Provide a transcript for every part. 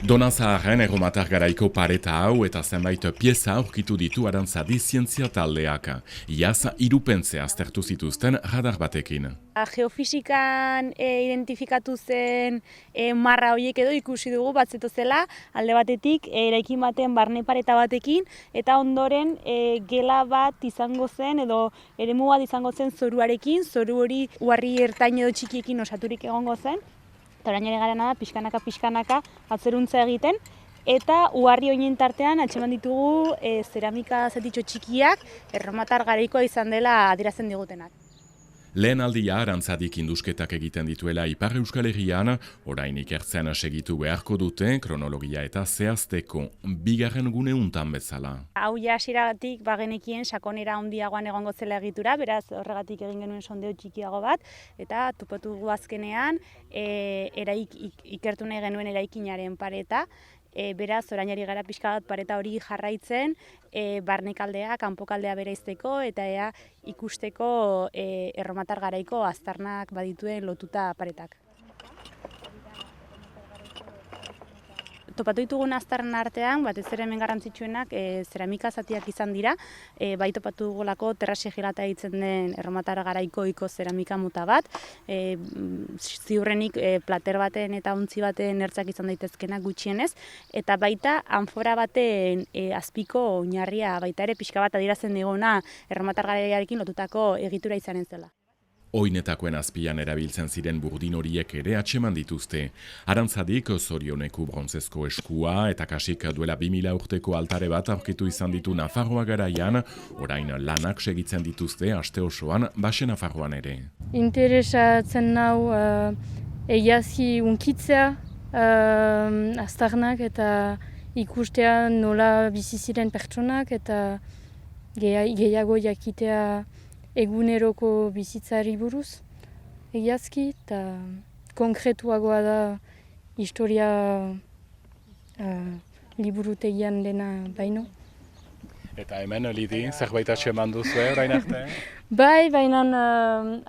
Donazaharren erromatar garaiko pareta hau eta zenbait pieza aurkitu ditu Arantzadi zientzia taldeak. Iaz, irupentze aztertu zituzten radar batekin. Geofisikan identifikatu zen marra horiek edo ikusi dugu batzetozela alde batetik eraikin baten barne pareta batekin eta ondoren gela bat izango zen edo eremu bat izango zen zoruarekin, zoru hori uharri ertain edo txikiekin osaturik egongo zen. Eta orain ere garena da pixkanaka atzeruntza egiten eta uharri horien tartean atxeman ditugu zeramika zatitxo txikiak erromatar garaikoa izan dela adierazten digutenak. Lehen aldia Arantzadik indusketak egiten dituela Ipar Euskal Herrian, orain ikertzen segitu beharko dute kronologia eta zehazteko bigarren gune untan bezala. Hau ja hasieratik bagenekien sakonera handiagoan egongo zela egitura, beraz horregatik egin genuen sondeo txikiago bat eta topatu dugu azkenean ikertu nahi genuen eraikinaren pareta. Beraz, orainari gara pixka bat pareta hori jarraitzen, barnekaldea, kanpokaldea bereizteko eta ikusteko erromatar garaiko aztarnak badituen lotuta paretak. Topatu ditugun aztarnen artean, batez ere hemen garrantzitsuenak zeramika zatiak izan dira, bai topatu dugulako terraxe gelata ditzen den erromatar garaikoiko zeramika mota bat, ziurrenik plater baten eta ontzi baten ertzak izan daitezkenak gutxienez, eta baita anfora baten azpiko oinarria baita ere pixka bat adierazten diguna erromatar garaiarekin lotutako egitura izanen zela. Oinetakoen azpian erabiltzen ziren burdin horiek ere atxeman dituzte. Arantzadik zorioneku brontzezko eskua eta kasik duela 2000 urteko altare bat aurkitu izan ditu Nafarroa garaian, orain lanak segitzen dituzte aste osoan Baxe Nafarroan ere. Interesatzen nau egiazki unkitzea aztarnak eta ikustea nola bizi ziren pertsonak eta gehiago jakitea eguneroko bizitzari buruz, egiazki, eta konkretuagoa da historia liburutegian dena baino. Eta hemen, Lidi, zerbait atxeman duzu orain arte? Bai, baina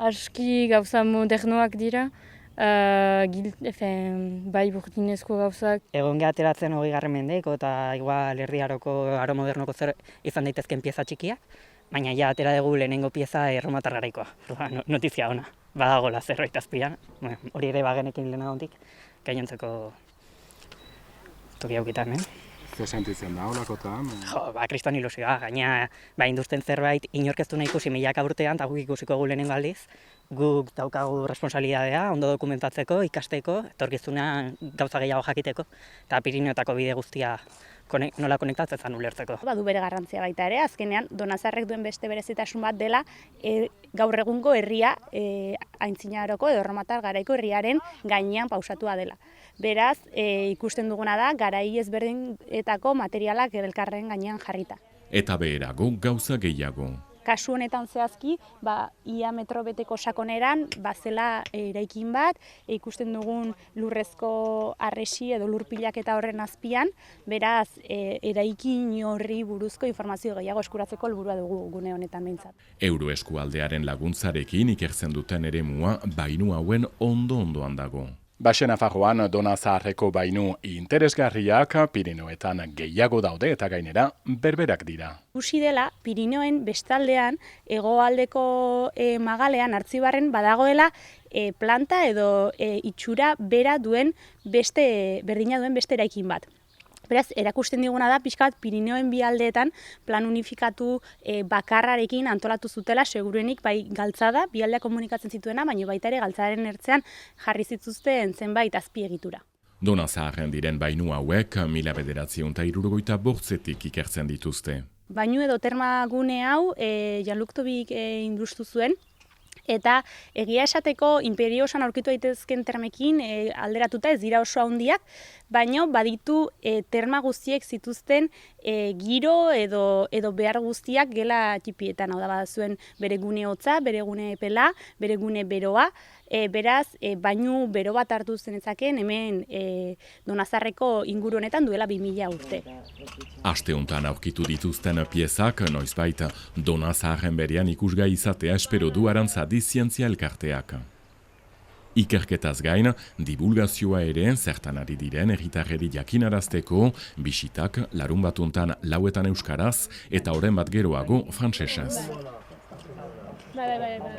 aski gauza modernoak dira, bai burdinezko gauzak. Egon ateratzen 20. mendeko eta igual erdiaroko aro modernoko zer izan daitezken pieza txikiak. Baina ja atera dugu lehenengo pieza erromatar garaikoa. Notizia ona, badagola zerbait azpian. Hori ere bagenekin lehenagontik, gainontzeko toki aukitan, Zer sentitzen da, holakotan? Kriston ilusioa, gaina induzten zerbait inorkeztu nahi ikusi milaka urtean, eta guk ikusiko gu lehenengo aldiz. Guk daukagu responsabilidadea, ondo dokumentatzeko, ikasteko, etorkizuna gauza gehiago jakiteko, eta Pirinioetako bide guztia nola konektatzen zan ulertzeko. Badu bere garrantzia baita ere, azkenean Donazarrek duen beste berezitasun bat dela gaur egungo herria Aintzinaroko edo erromatar garaiko herriaren gainean pausatua dela. Beraz, ikusten duguna da, garai ezberdinetako materialak elkarren gainean jarrita. Eta beherago gauza gehiago. Kasu honetan zehazki, ia metro beteko sakoneran, zela eraikin bat, ikusten dugun lurrezko arresi edo lurpilak eta horren azpian, beraz, eraikin horri buruzko informazio gehiago eskuratzeko helburua dugu gune honetan behintzat. Euroeskualdearen laguntzarekin ikertzen duten eremua bainu hauen ondoan dago. Baxe Nafarroan Donazaharreko bainu interesgarriak Pirinioetan gehiago daude eta gainera berberak dira. Ikusi dela, Pirinioen bestaldean, hegoaldeko magalean, Artzibarren badagoela planta edo itxura berdina duen beste eraikin bat. Beraz, erakusten diguna da, pixkat Pirinioen bi aldeetan plan unifikatu bakarrarekin antolatu zutela, seguruenik bai galtzada, bi aldeak komunikatzen zituena, baina baita ere galtzadaren ertzean jarri zituzten zenbait azpiegitura. Donazaharren diren bainu hauek 1968 ikertzen dituzte. Bainu edo termagune hau Jean-Luc Tobik industu zuen, eta egia esateko inperio osoan aurkitu daitezken termekin alderatuta ez dira oso handiak, baina baditu terma guztiek zituzten giro edo behar guztiak gela tipietan. Hau da badazuen bere gune hotza, bere gune epela, bere gune beroa, beraz bainu bero bat hartu zenezaken hemen Donazarreko inguru honetan duela 2000 urte. Aste hontan aurkitu dituzten piezak noizbait Donazaharren berean ikusgai izatea espero du Arantzadi zientzia elkarteak. Ikerketaz gain, divulgazioa ere zertan ari diren herritarrei jakinarazteko, bisitak larunbatuntan 4 euskaraz eta oren bat geroago frantsesez.